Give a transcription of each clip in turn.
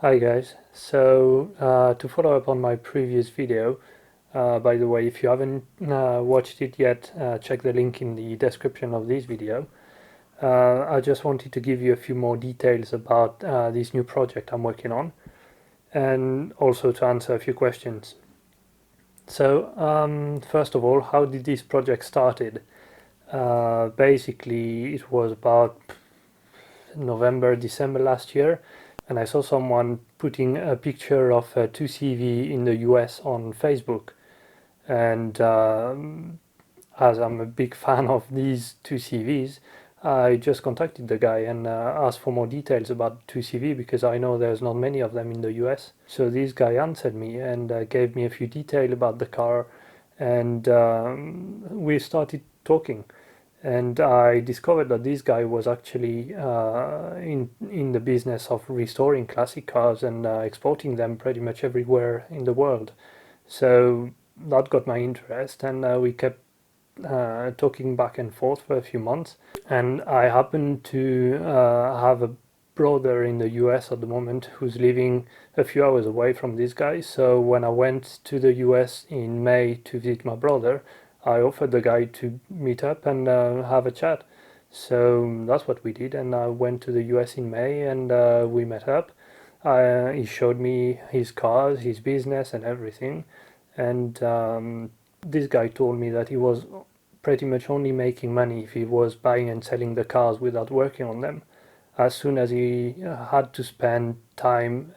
Hi guys, so to follow up on my previous video, by the way, if you haven't watched it yet, check the link in the description of this video. I just wanted to give you a few more details about this new project I'm working on and also to answer a few questions. So first of all, how did this project started? Basically, it was about November, December last year, and I saw someone putting a picture of a 2CV in the US on Facebook. And as I'm a big fan of these 2CVs, I just contacted the guy and asked for more details about 2CV because I know there's not many of them in the US. So this guy answered me and gave me a few details about the car, and we started talking, and I discovered that this guy was actually in the business of restoring classic cars and exporting them pretty much everywhere in the world. So that got my interest, and we kept talking back and forth for a few months. And I happen to have a brother in the US at the moment who's living a few hours away from this guy. So when I went to the US in May to visit my brother, I offered the guy to meet up and have a chat. So that's what we did, and I went to the US in May and we met up. He showed me his cars, his business, and everything. And this guy told me that he was pretty much only making money if he was buying and selling the cars without working on them. As soon as he had to spend time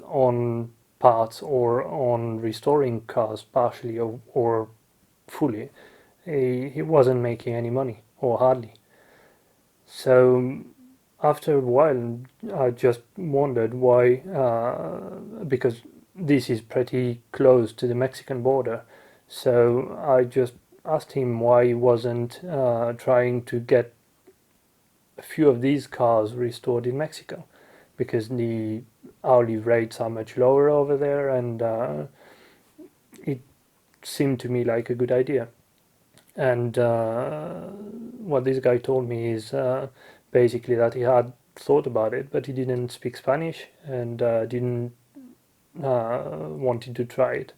on parts or on restoring cars partially or fully, he wasn't making any money or hardly. So after a while, I just wondered why, because this is pretty close to the Mexican border. So I just asked him why he wasn't trying to get a few of these cars restored in Mexico, because the hourly rates are much lower over there, and it seemed to me like a good idea. And what this guy told me is basically that he had thought about it, but he didn't speak Spanish and didn't wanted to try it.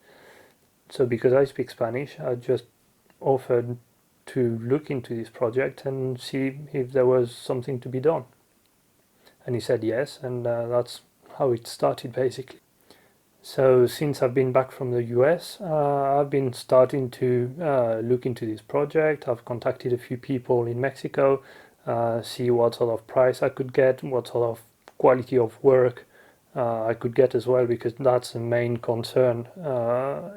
So because I speak Spanish, I just offered to look into this project and see if there was something to be done. And he said yes, and that's how it started basically. So since I've been back from the US, I've been starting to look into this project. I've contacted a few people in Mexico, see what sort of price I could get, what sort of quality of work I could get as well, because that's the main concern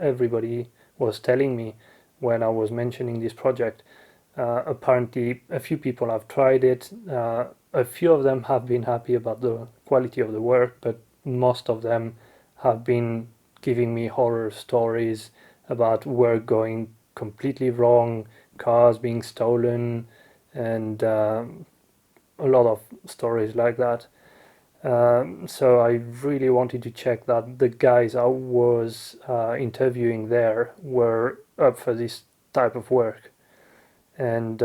everybody was telling me when I was mentioning this project. Apparently, a few people have tried it. A few of them have been happy about the quality of the work, but most of them have been giving me horror stories about work going completely wrong, cars being stolen, and a lot of stories like that. So I really wanted to check that the guys I was interviewing there were up for this type of work. And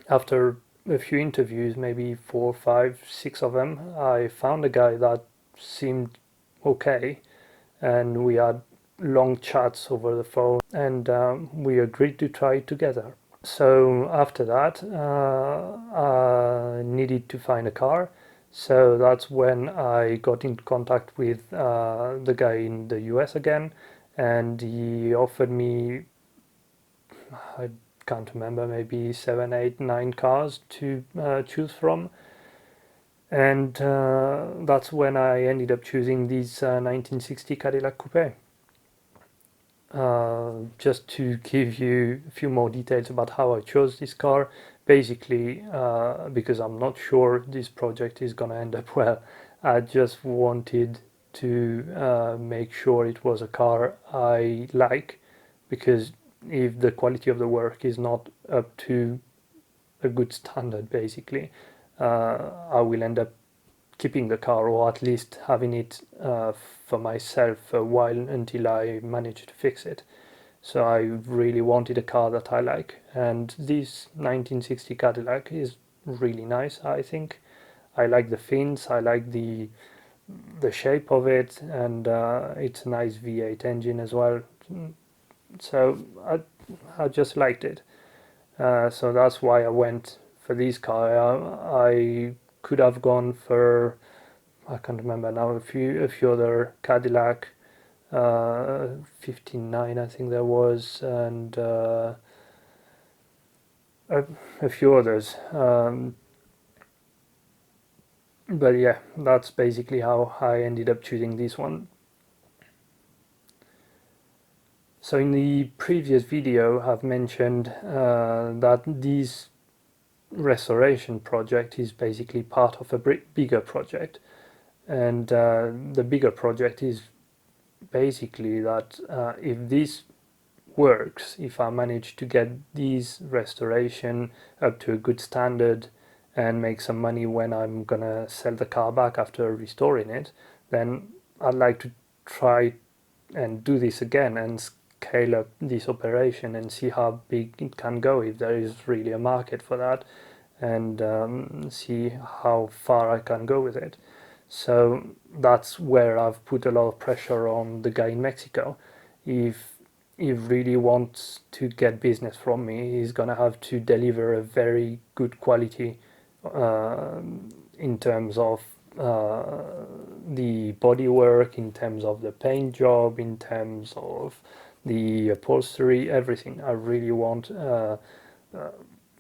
after a few interviews, maybe four, five, six of them, I found a guy that seemed okay, and we had long chats over the phone, and we agreed to try it together. So after that, I needed to find a car. So that's when I got in contact with the guy in the US again, and he offered me, I can't remember, maybe seven, eight, nine cars to choose from. And that's when I ended up choosing these 1960 Cadillac Coupe. Just to give you a few more details about how I chose this car, basically because I'm not sure this project is gonna end up well, I just wanted to make sure it was a car I like, because if the quality of the work is not up to a good standard, basically, I will end up keeping the car, or at least having it for myself for a while until I manage to fix it. So I really wanted a car that I like, and this 1960 Cadillac is really nice, I think. I like the fins, I like the shape of it, and it's a nice V8 engine as well. So I just liked it. So that's why I went for this car. I could have gone for, I can't remember now, a few other Cadillac 59 I think there was, and a few others. But yeah, that's basically how I ended up choosing this one. So in the previous video I've mentioned that this restoration project is basically part of a bigger project, and the bigger project is basically that if this works, if I manage to get this restoration up to a good standard and make some money when I'm gonna sell the car back after restoring it, then I'd like to try and do this again and scale up this operation and see how big it can go, if there is really a market for that, and see how far I can go with it. So that's where I've put a lot of pressure on the guy in Mexico. If he really wants to get business from me, he's gonna have to deliver a very good quality in terms of the bodywork, in terms of the paint job, in terms of the upholstery, everything. I really want a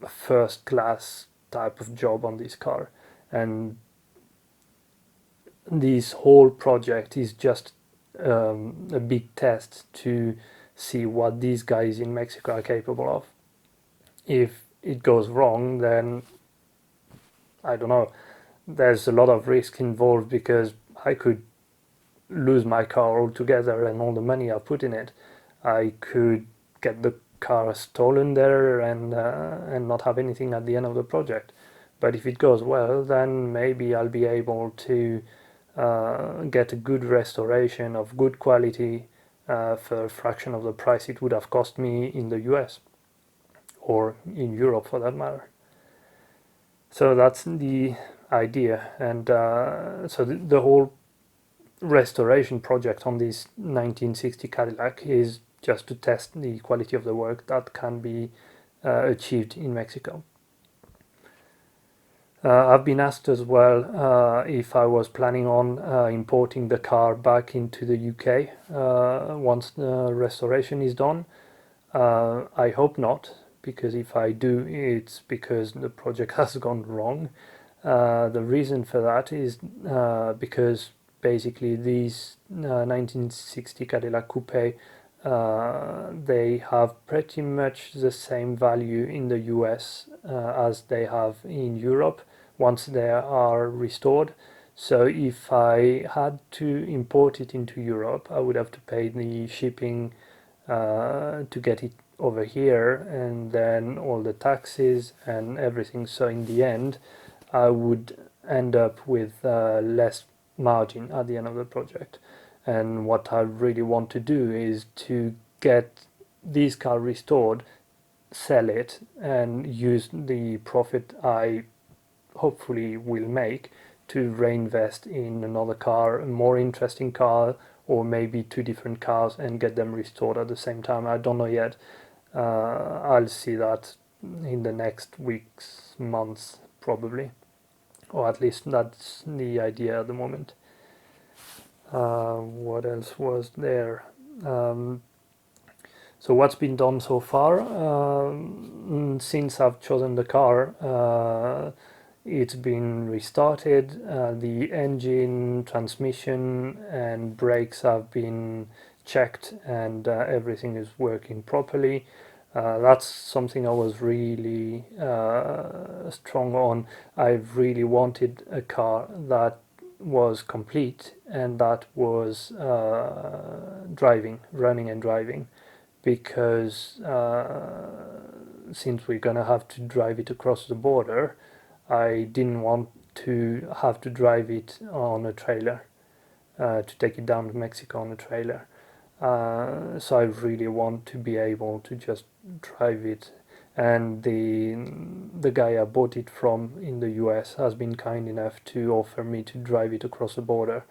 first class type of job on this car, and this whole project is just a big test to see what these guys in Mexico are capable of. If it goes wrong, then I don't know. There's a lot of risk involved, because I could lose my car altogether and all the money I put in it. I could get the car stolen there and not have anything at the end of the project. But if it goes well, then maybe I'll be able to get a good restoration of good quality for a fraction of the price it would have cost me in the US or in Europe for that matter. So that's the idea, and so the whole restoration project on this 1960 Cadillac is just to test the quality of the work that can be achieved in Mexico. I've been asked as well if I was planning on importing the car back into the UK once the restoration is done. I hope not, because if I do, it's because the project has gone wrong. The reason for that is because basically these 1960 Cadillac Coupe, they have pretty much the same value in the US as they have in Europe once they are restored. So if I had to import it into Europe, I would have to pay the shipping to get it over here, and then all the taxes and everything. So in the end, I would end up with less margin at the end of the project. And what I really want to do is to get this car restored, sell it, and use the profit I hopefully will make to reinvest in another car, a more interesting car, or maybe two different cars, and get them restored at the same time. I don't know yet. I'll see that in the next weeks, months, probably, or at least that's the idea at the moment. What else was there? So what's been done so far since I've chosen the car? It's been restarted. The engine, transmission, and brakes have been checked, and everything is working properly. That's something I was really strong on. I really wanted a car that was complete and that was running and driving, because since we're gonna have to drive it across the border, I didn't want to have to drive it on a trailer, to take it down to Mexico on a trailer. So I really want to be able to just drive it and the guy I bought it from in the US has been kind enough to offer me to drive it across the border,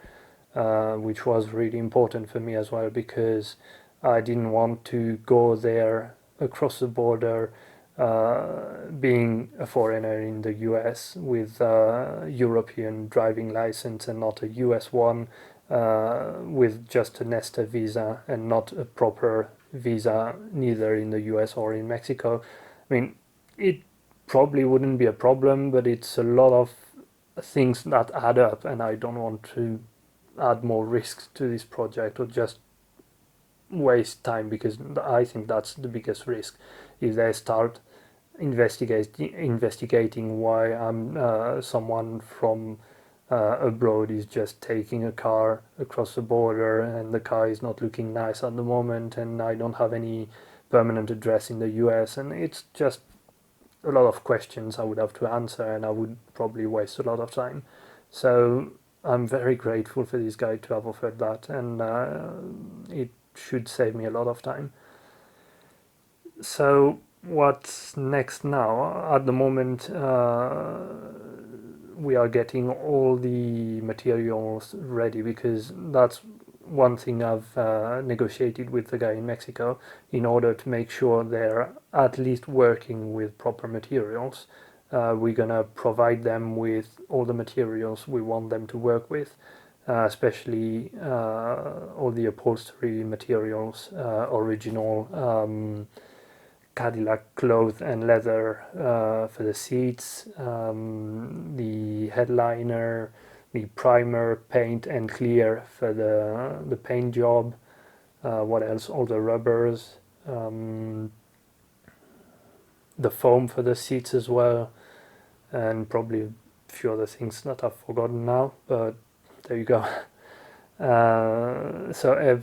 which was really important for me as well, because I didn't want to go there across the border being a foreigner in the US with a European driving license and not a US one, with just a Nesta visa and not a proper visa neither in the US or in Mexico. I mean, it probably wouldn't be a problem, but it's a lot of things that add up, and I don't want to add more risks to this project or just waste time, because I think that's the biggest risk. If they start investigating why I'm someone from abroad is just taking a car across the border and the car is not looking nice at the moment and I don't have any permanent address in the US, and it's just a lot of questions I would have to answer and I would probably waste a lot of time. So I'm very grateful for this guy to have offered that, and it should save me a lot of time. So what's next now? At the moment, we are getting all the materials ready, because that's one thing I've negotiated with the guy in Mexico, in order to make sure they're at least working with proper materials. We're gonna provide them with all the materials we want them to work with, especially all the upholstery materials, original Cadillac cloth and leather for the seats, the headliner, the primer, paint and clear for the paint job. What else? All the rubbers, the foam for the seats as well, and probably a few other things that I've forgotten now, but there you go. So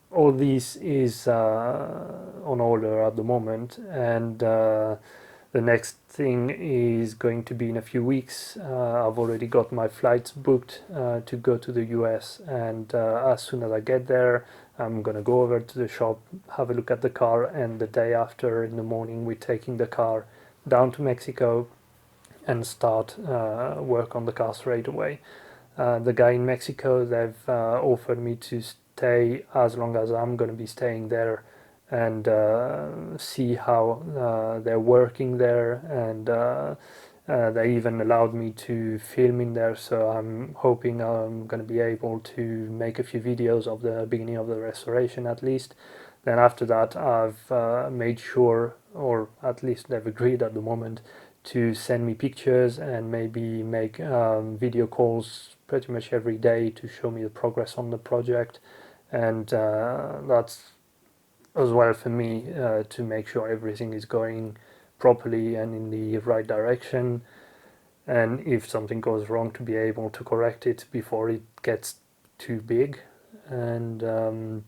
all this is on order at the moment, and the next thing is going to be in a few weeks. I've already got my flights booked to go to the US, and as soon as I get there, I'm gonna go over to the shop, have a look at the car, and the day after in the morning we're taking the car down to Mexico and start work on the car straight away. The guy in Mexico, they've offered me to stay as long as I'm going to be staying there, and see how they're working there, and they even allowed me to film in there, so I'm hoping I'm going to be able to make a few videos of the beginning of the restoration at least. Then after that, I've made sure, or at least they've agreed at the moment, to send me pictures and maybe make video calls pretty much every day to show me the progress on the project, and that's as well for me to make sure everything is going properly and in the right direction, and if something goes wrong to be able to correct it before it gets too big. And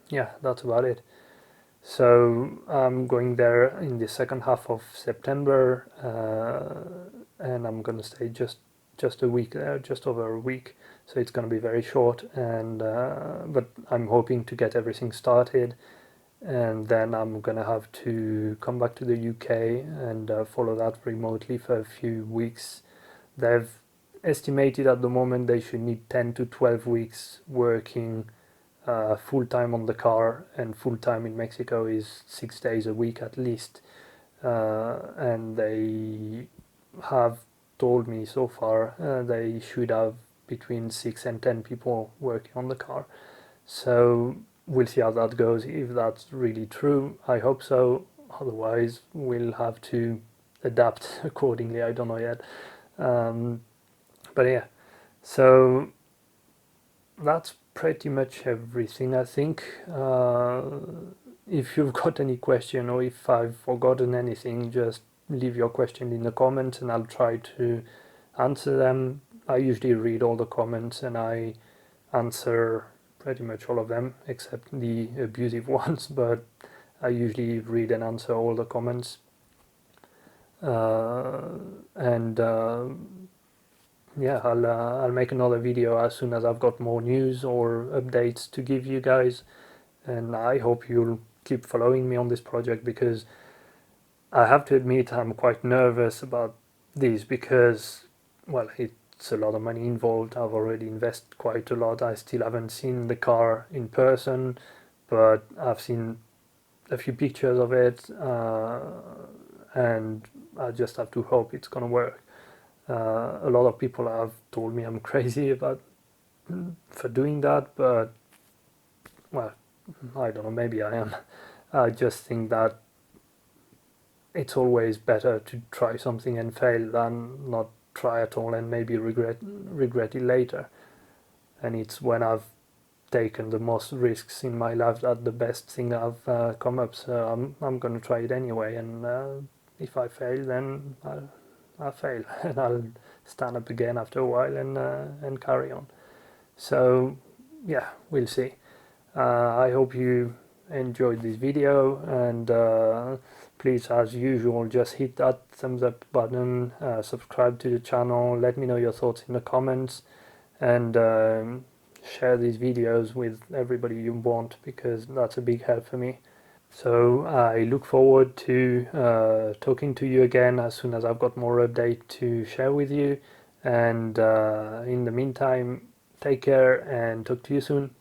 yeah, that's about it. So I'm going there in the second half of September, and I'm gonna stay just a week there, just over a week. So it's gonna be very short, and but I'm hoping to get everything started, and then I'm gonna have to come back to the UK and follow that remotely for a few weeks. They've estimated at the moment they should need 10 to 12 weeks working full time on the car, and full time in Mexico is 6 days a week at least. And they have told me so far they should have between 6 and 10 people working on the car. So we'll see how that goes. If that's really true, I hope so. Otherwise, we'll have to adapt accordingly. I don't know yet. But yeah, so that's pretty much everything, I think. If you've got any question, or if I've forgotten anything, just leave your question in the comments and I'll try to answer them. I usually read all the comments and I answer pretty much all of them except the abusive ones, but I usually read and answer all the comments. And yeah, I'll make another video as soon as I've got more news or updates to give you guys, and I hope you'll keep following me on this project, because I have to admit I'm quite nervous about this because, well, it's a lot of money involved. I've already invested quite a lot. I still haven't seen the car in person, but I've seen a few pictures of it, and I just have to hope it's gonna work. A lot of people have told me I'm crazy about for doing that, but well, I don't know. Maybe I am. I just think that it's always better to try something and fail than not try at all and maybe regret it later. And it's when I've taken the most risks in my life that the best thing I've come up. So I'm gonna try it anyway, and if I fail, then I'll fail, and I'll stand up again after a while and carry on. So yeah, we'll see. I hope you enjoyed this video, and please, as usual, just hit that thumbs up button, subscribe to the channel, let me know your thoughts in the comments, and share these videos with everybody you want, because that's a big help for me. So I look forward to talking to you again as soon as I've got more update to share with you, and in the meantime, take care and talk to you soon.